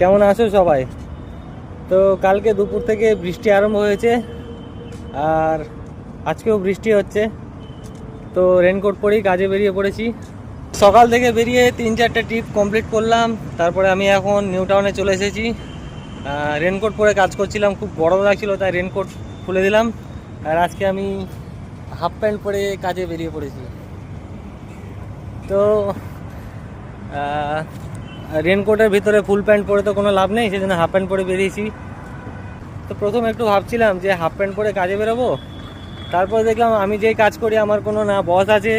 কেমন আছো সবাই? তো কালকে দুপুর থেকে বৃষ্টি আরম্ভ হয়েছে, আর আজকেও বৃষ্টি হচ্ছে। তো রেনকোট পরেই কাজে বেরিয়ে পড়েছি। সকাল থেকে বেরিয়ে 3-4টে ট্রিপ কমপ্লিট করলাম। তারপরে আমি এখন নিউ টাউনে চলে এসেছি। রেনকোট পরে কাজ করছিলাম, খুব গরম লাগছিল, তাই রেনকোট খুলে দিলাম। আর আজকে আমি হাফ প্যান্ট পরে কাজে বেরিয়ে পড়েছি। তো রেনকোটের ভিতরে ফুল প্যান্ট পরে তো কোনো লাভ নেই, সেজন্য হাফ প্যান্ট পরে বেরিয়েছি। তো প্রথম একটু ভাবছিলাম যে হাফ প্যান্ট পরে কাজে বেরোবো, তারপর দেখলাম আমি যেই কাজ করি আমার কোনো না বস আছে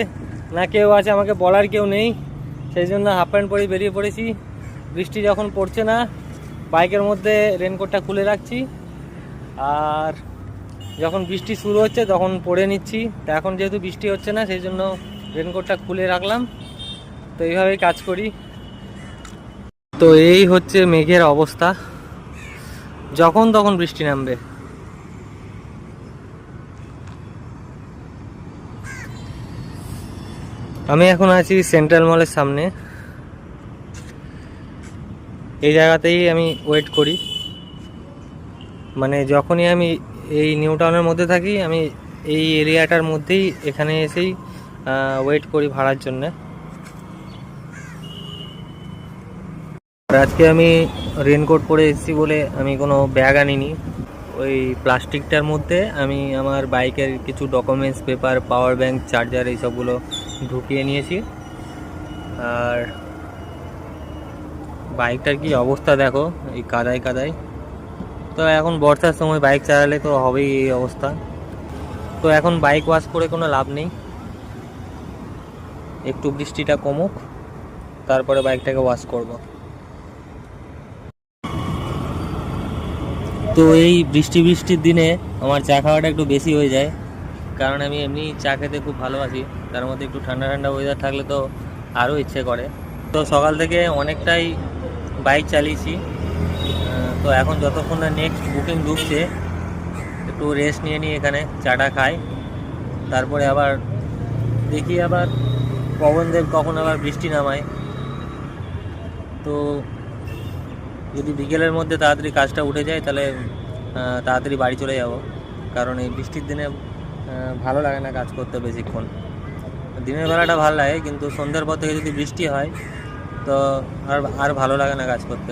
না কেউ আছে, আমাকে বলার কেউ নেই। সেই জন্য হাফ প্যান্ট পরেই বেরিয়ে পড়েছি। বৃষ্টি যখন পড়ছে না, বাইকের মধ্যে রেনকোটটা খুলে রাখছি, আর যখন বৃষ্টি শুরু হচ্ছে তখন পরে নিচ্ছি। তো এখন যেহেতু বৃষ্টি হচ্ছে না, সেই জন্য রেনকোটটা খুলে রাখলাম। তো এইভাবেই কাজ করি। তো এই হচ্ছে মেঘের অবস্থা, যখন তখন বৃষ্টি নামবে। আমি এখন আছি সেন্ট্রাল মলের সামনে। এই জায়গাতেই আমি ওয়েট করি, মানে যখনই আমি এই নিউ টাউনের মধ্যে থাকি আমি এই এরিয়াটার মধ্যেই এখানে এসেই ওয়েট করি ভাড়ার জন্যে। আর আজকে আমি রেনকোট পরে এসেছি বলে আমি কোনো ব্যাগ আনিনি। ওই প্লাস্টিকটার মধ্যে আমি আমার বাইকের কিছু documents, paper, power bank, charger এইসবগুলো ঢুকিয়ে নিয়েছি। আর বাইকটার কি অবস্থা দেখো, এই কাদায় কাদায়। তো এখন বর্ষার সময় বাইক চালালে তো হবেই এই অবস্থা। তো এখন বাইক ওয়াশ করে কোনো লাভ নেই, একটু বৃষ্টিটা কমুক, তারপরে বাইকটাকে ওয়াশ করব। তো এই বৃষ্টির দিনে আমার চা খাওয়াটা একটু বেশি হয়ে যায়, কারণ আমি এমনি চা খেতে খুব ভালোবাসি। তার মধ্যে একটু ঠান্ডা ঠান্ডা ওয়েদার থাকলে তো আরও ইচ্ছে করে। তো সকাল থেকে অনেকটাই বাইক চালিয়েছি। তো এখন যতক্ষণ না নেক্সট বুকিং ঢুকছে একটু রেস্ট নিয়ে নিয়ে এখানে চাটা খাই। তারপরে আবার দেখি আবার পবনদেব কখন আবার বৃষ্টি নামায়। তো যদি বিকেলের মধ্যে তাড়াতাড়ি কাজটা উঠে যায় তাহলে তাড়াতাড়ি বাড়ি চলে যাব, কারণ এই বৃষ্টির দিনে ভালো লাগে না কাজ করতে বেশিক্ষণ। দিনের বেলাটা ভালো লাগে, কিন্তু সন্ধ্যের পর থেকে যদি বৃষ্টি হয় তো আর ভালো লাগে না কাজ করতে।